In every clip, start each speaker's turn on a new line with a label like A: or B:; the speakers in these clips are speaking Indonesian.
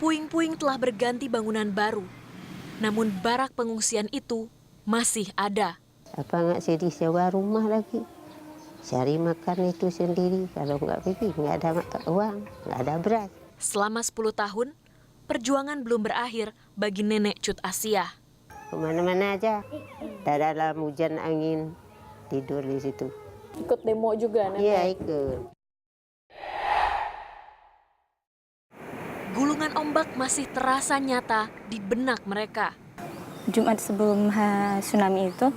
A: Puing-puing telah berganti bangunan baru, namun barak pengungsian itu masih ada.
B: Apa nggak sedih sewa rumah lagi? Cari makan itu sendiri, kalau nggak pergi nggak ada uang, nggak ada beras.
A: Selama 10 tahun, perjuangan belum berakhir bagi nenek Cut Asiah.
B: Kemana-mana aja, dalam hujan angin, tidur di situ.
C: Ikut demo juga, nenek?
B: Iya, ikut.
A: Gulungan ombak masih terasa nyata di benak mereka.
D: Jumat sebelum tsunami itu,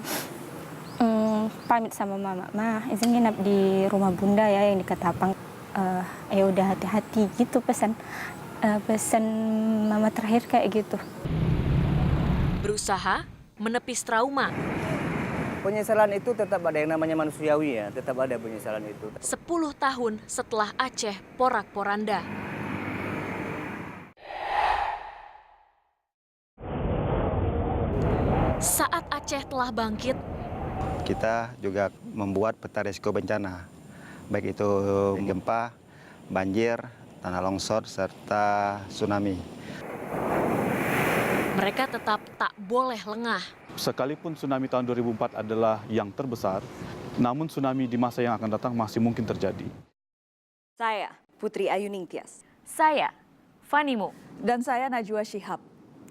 D: pamit sama mama, izin nginap di rumah bunda ya yang di Ketapang. Ya udah hati-hati gitu pesan mama terakhir kayak gitu.
A: Berusaha menepis trauma.
E: Penyesalan itu tetap ada, yang namanya manusiawi ya, tetap ada penyesalan itu.
A: 10 tahun setelah Aceh porak-poranda. Saat Aceh telah bangkit,
F: kita juga membuat peta risiko bencana, baik itu gempa, banjir, tanah longsor, serta tsunami.
A: mereka tetap tak boleh lengah.
G: Sekalipun tsunami tahun 2004 adalah yang terbesar, namun tsunami di masa yang akan datang masih mungkin terjadi.
H: Saya, Putri Ayu Ningtyas.
C: Saya, Fanimu.
H: Dan saya Najwa Shihab.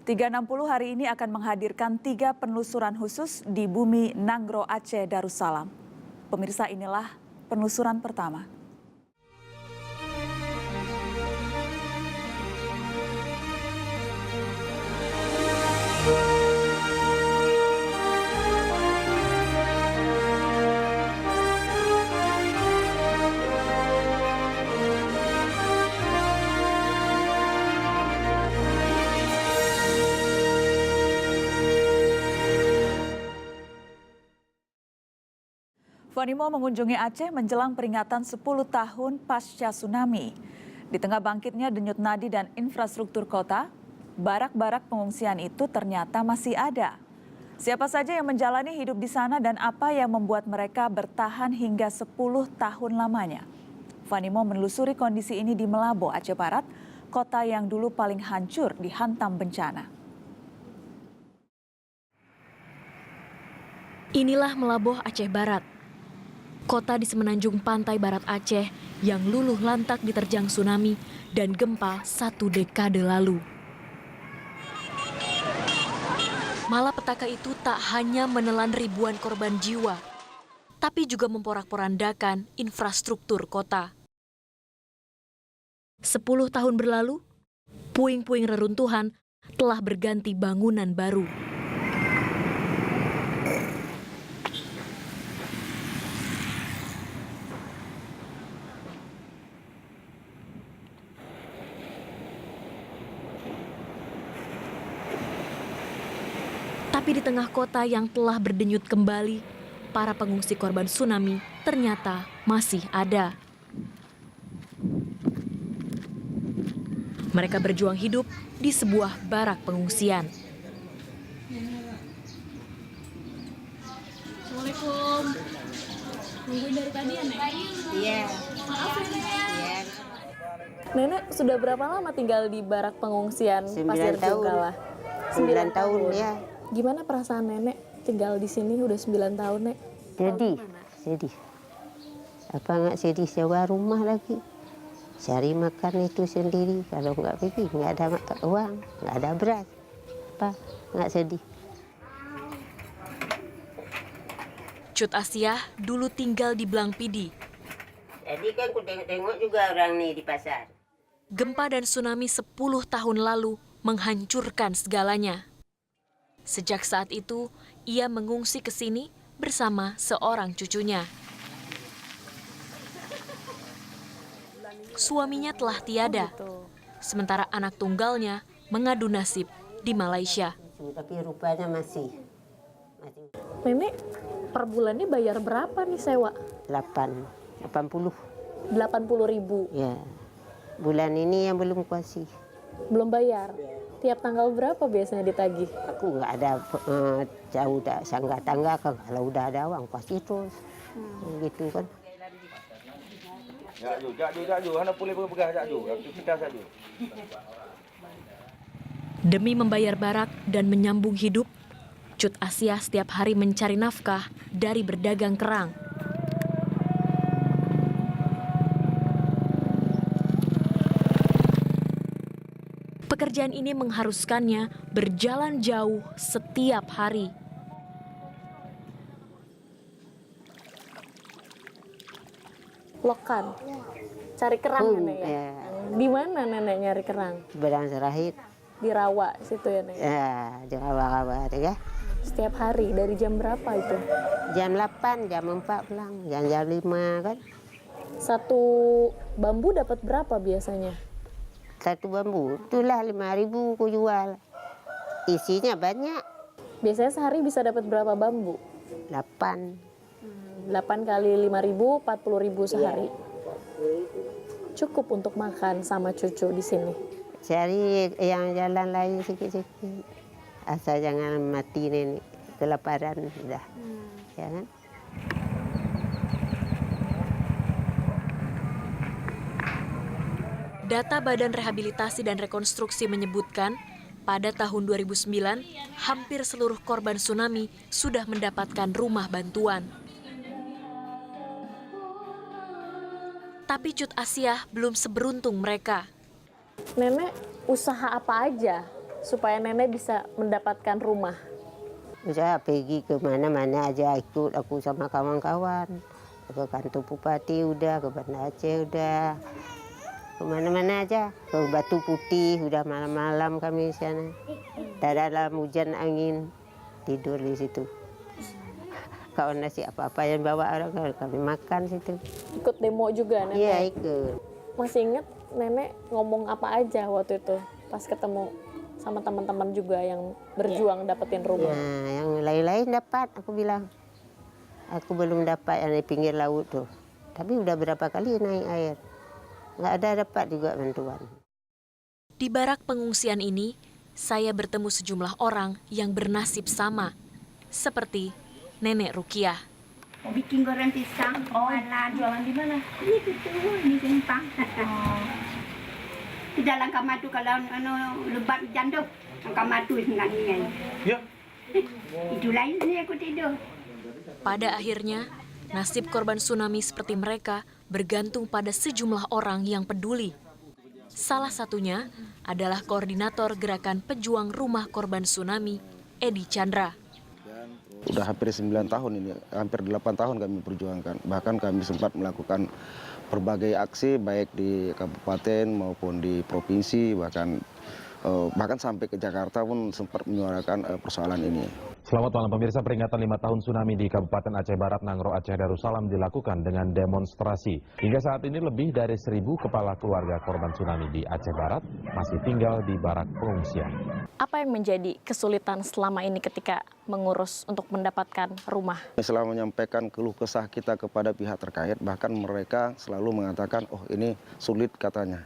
H: 360 hari ini akan menghadirkan 3 penelusuran khusus di bumi Nanggro Aceh Darussalam. Pemirsa, inilah penelusuran pertama. Vanimo mengunjungi Aceh menjelang peringatan 10 tahun pasca tsunami. Di tengah bangkitnya denyut nadi dan infrastruktur kota, barak-barak pengungsian itu ternyata masih ada. Siapa saja yang menjalani hidup di sana dan apa yang membuat mereka bertahan hingga 10 tahun lamanya. Vanimo menelusuri kondisi ini di Melabo, Aceh Barat, kota yang dulu paling hancur dihantam bencana.
A: Inilah Melaboh, Aceh Barat. Kota di semenanjung pantai barat Aceh yang luluh lantak diterjang tsunami dan gempa 1 dekade lalu. Malapetaka itu tak hanya menelan ribuan korban jiwa, tapi juga memporak-porandakan infrastruktur kota. 10 tahun berlalu, puing-puing reruntuhan telah berganti bangunan baru. Tapi di tengah kota yang telah berdenyut kembali, para pengungsi korban tsunami ternyata masih ada. Mereka berjuang hidup di sebuah barak pengungsian.
C: Assalamualaikum. Nungguin dari tadi ya, Nek?
B: Iya.
C: Maaf ya, Nek.
B: Iya.
C: Nenek sudah berapa lama tinggal di barak pengungsian
B: 9
C: Pasir
B: tahun.
C: Donggala?
B: 9 tahun ya.
C: Gimana perasaan nenek tinggal di sini udah 9 tahun, Nek?
B: Sedih. Apa nggak sedih sewa rumah lagi? Cari makan itu sendiri, kalau nggak pergi nggak ada uang, nggak ada beras. Apa nggak sedih?
A: Cut Asiah dulu tinggal di Blangpidi.
B: Jadi kan aku tengok-tengok juga orang nih di pasar.
A: Gempa dan tsunami 10 tahun lalu menghancurkan segalanya. Sejak saat itu, ia mengungsi ke sini bersama seorang cucunya. Suaminya telah tiada, sementara anak tunggalnya mengadu nasib di Malaysia.
B: Tapi rupanya masih.
C: Nenek per bulannya bayar berapa nih sewa?
B: 80.
C: 80.000.
B: Ya. Bulan ini yang belum kuasi.
C: Belum bayar. Tiap tanggal berapa biasanya ditagih?
B: Aku nggak ada jauh sanggah tangga kan, kalau udah ada uang pasti terus. Gitu kan.
E: Jaju, hana boleh pegang jaju, kita saja.
A: Demi membayar Barak dan menyambung hidup, Cut Asia setiap hari mencari nafkah dari berdagang kerang. Pekerjaan ini mengharuskannya berjalan jauh setiap hari.
C: Lokan. Cari kerang nenek ya.
B: Ya.
C: Di mana nenek nyari kerang?
B: Berang serahit.
C: Di rawa situ ya nenek.
B: Ya, di rawa-rawa ya.
C: Setiap hari dari jam berapa itu?
B: Jam 8, jam 4 pulang, jam 5 kan.
C: Satu bambu dapat berapa biasanya?
B: Satu bambu, itulah 5.000 ku jual. Isinya banyak,
C: Biasanya sehari bisa dapat berapa bambu?
B: 8.
C: 8 kali 5.000, 40.000 sehari. Cukup untuk makan sama cucu di sini.
B: Cari yang jalan lain sikit-sikit. Asal jangan mati nenek, kelaparan sudah. Ya kan?
A: Data Badan Rehabilitasi dan Rekonstruksi menyebutkan, pada tahun 2009, hampir seluruh korban tsunami sudah mendapatkan rumah bantuan. Tapi Cut Asia belum seberuntung mereka.
C: Nenek usaha apa aja supaya nenek bisa mendapatkan rumah?
B: Saya pergi ke mana-mana aja, ikut aku sama kawan-kawan. Ke kantor Bupati udah, ke Banda Aceh udah. Kemana-mana aja, ke Batu Putih udah malam-malam kami di sana. Dalam hujan angin tidur di situ. Kalau nasi apa-apa yang bawa orang kami makan situ.
C: Ikut demo juga nenek?
B: Iya ikut.
C: Masih ingat nenek ngomong apa aja waktu itu pas ketemu sama teman-teman juga yang berjuang dapetin rumah?
B: Nah, yang lain-lain dapat, aku bilang. Aku belum dapat yang di pinggir laut tuh. Tapi udah berapa kali naik air. Nggak ada dapat juga bantuan.
A: Di barak pengungsian ini, saya bertemu sejumlah orang yang bernasib sama, seperti Nenek Rukiah.
I: Bikin goreng pisang, jualan di mana? Ini di Simpang. Di dalam kamar tu kalau lebat janduk, kamar tu sebenarnya.
G: Ya.
I: Itu lain ni aku tidur.
A: Pada akhirnya, nasib korban tsunami seperti mereka bergantung pada sejumlah orang yang peduli. Salah satunya adalah koordinator gerakan pejuang rumah korban tsunami, Edi Chandra.
F: Udah hampir 9 tahun ini, hampir 8 tahun kami perjuangkan. Bahkan kami sempat melakukan berbagai aksi baik di kabupaten maupun di provinsi, bahkan sampai ke Jakarta pun sempat menyuarakan persoalan ini.
J: Selamat malam pemirsa, peringatan 5 tahun tsunami di Kabupaten Aceh Barat, Nangro, Aceh Darussalam dilakukan dengan demonstrasi. Hingga saat ini lebih dari 1.000 kepala keluarga korban tsunami di Aceh Barat masih tinggal di barak pengungsian.
C: Apa yang menjadi kesulitan selama ini ketika mengurus untuk mendapatkan rumah?
F: Setelah menyampaikan keluh kesah kita kepada pihak terkait, bahkan mereka selalu mengatakan, oh ini sulit katanya.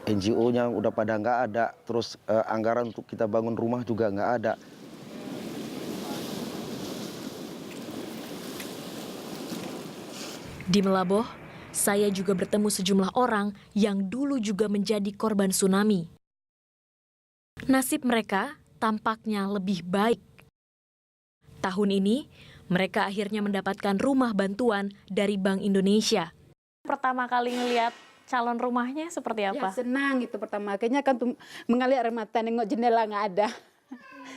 F: NGO-nya udah pada nggak ada, terus anggaran untuk kita bangun rumah juga nggak ada.
A: Di Melaboh, saya juga bertemu sejumlah orang yang dulu juga menjadi korban tsunami. Nasib mereka tampaknya lebih baik. Tahun ini, mereka akhirnya mendapatkan rumah bantuan dari Bank Indonesia.
C: Pertama kali ngelihat calon rumahnya seperti apa?
I: Ya, senang itu pertama. Akhirnya kan mengalir air mata, nengok jendela nggak ada.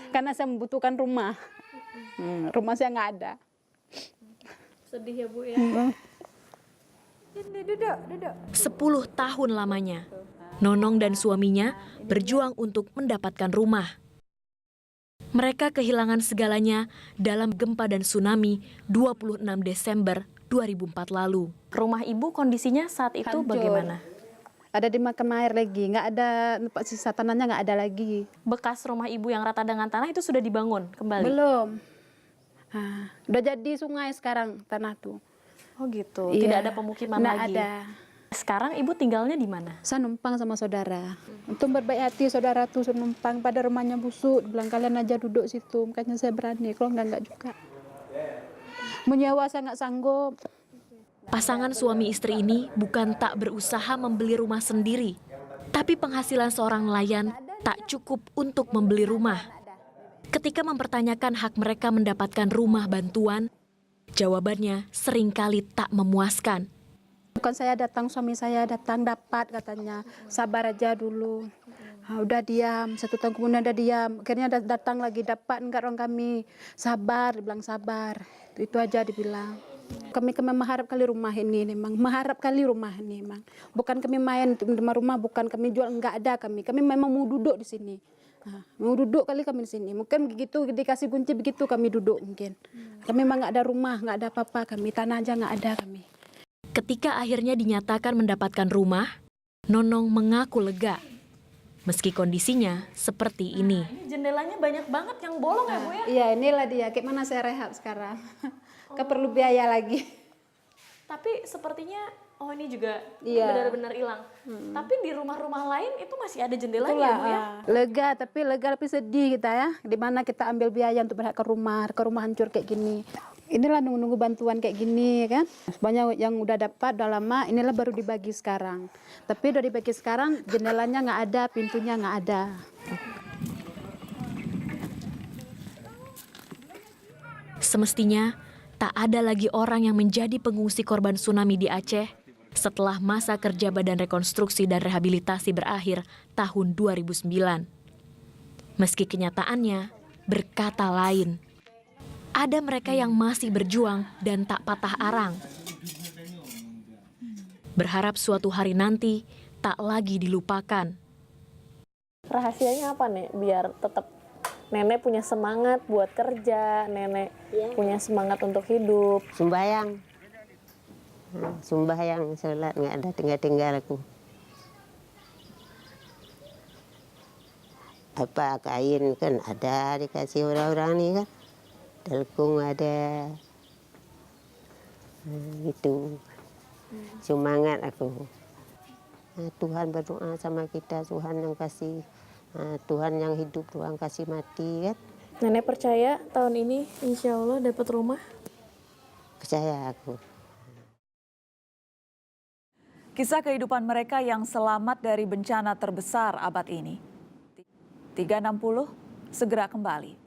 I: Karena saya membutuhkan rumah. Rumah saya nggak ada.
C: Sedih ya Bu ya?
A: 10 tahun lamanya, Nonong dan suaminya berjuang untuk mendapatkan rumah. Mereka kehilangan segalanya dalam gempa dan tsunami 26 Desember 2004 lalu.
C: Rumah ibu kondisinya saat itu
I: Hancur.
C: bagaimana?
I: Ada di makam air lagi, nggak ada sisa tanahnya, nggak ada lagi.
C: Bekas rumah ibu yang rata dengan tanah itu sudah dibangun kembali?
I: Belum. Udah jadi sungai sekarang tanah tuh.
C: Oh gitu,
I: Iya,
C: tidak ada pemukiman
I: nggak
C: lagi?
I: ada.
C: Sekarang ibu tinggalnya di mana?
I: Saya numpang sama saudara. Untuk berbaik hati saudara tuh saya numpang pada rumahnya busuk. Bilang kalian aja duduk situ, makanya saya berani. Kalau enggak juga. Menyewa saya nggak sanggup.
A: Pasangan suami istri ini bukan tak berusaha membeli rumah sendiri, tapi penghasilan seorang nelayan tak cukup untuk membeli rumah. Ketika mempertanyakan hak mereka mendapatkan rumah bantuan, jawabannya seringkali tak memuaskan.
I: Bukan saya datang, suami saya datang dapat katanya. Sabar aja dulu. Udah diam, 1 tahun kemudian udah diam. Akhirnya datang lagi, dapat enggak orang kami. Sabar, dibilang sabar. Itu aja dibilang. Kami mengharap kali rumah ini memang. Mengharap kali rumah ini memang. Bukan kami main rumah, bukan kami jual, enggak ada kami. Kami memang mau duduk di sini. Mau duduk kali kami di sini. Mungkin begitu dikasih kunci begitu kami duduk mungkin. Kami memang enggak ada rumah, enggak ada apa-apa kami. Tanah aja enggak ada kami.
A: Ketika akhirnya dinyatakan mendapatkan rumah, Nonong mengaku lega. Meski kondisinya seperti ini.
C: Ini jendelanya banyak banget yang bolong ya Bu ya?
I: Iya, inilah dia. Kayak mana saya rehab sekarang. Perlu biaya lagi.
C: Tapi sepertinya ini juga
I: Iya.
C: benar-benar hilang. Tapi di rumah-rumah lain itu masih ada jendelanya
I: Itulah,
C: ya Bu ya?
I: lega tapi sedih kita ya. Di mana kita ambil biaya untuk berhak ke rumah hancur kayak gini. Inilah nunggu bantuan kayak gini kan. Banyak yang udah dapat udah lama, inilah baru dibagi sekarang. Tapi udah dibagi sekarang jendelanya nggak ada, pintunya nggak ada.
A: Semestinya tak ada lagi orang yang menjadi pengungsi korban tsunami di Aceh setelah masa kerja Badan Rekonstruksi dan Rehabilitasi berakhir tahun 2009. Meski kenyataannya berkata lain. Ada mereka yang masih berjuang dan tak patah arang. Berharap suatu hari nanti tak lagi dilupakan.
C: Rahasianya apa nih biar tetap nenek punya semangat buat kerja, nenek punya semangat untuk hidup?
B: Sembahyang. Sembahyang, sholat, nggak ada tinggal aku. Apa kain kan ada dikasih orang-orang nih kan. Telkung ada. Gitu. Semangat aku. Tuhan berdoa sama kita, Tuhan yang kasih. Tuhan yang hidup, Tuhan kasih mati kan.
C: Nenek percaya tahun ini insya Allah dapat rumah?
B: Percaya aku.
H: Kisah kehidupan mereka yang selamat dari bencana terbesar abad ini. 360 segera kembali.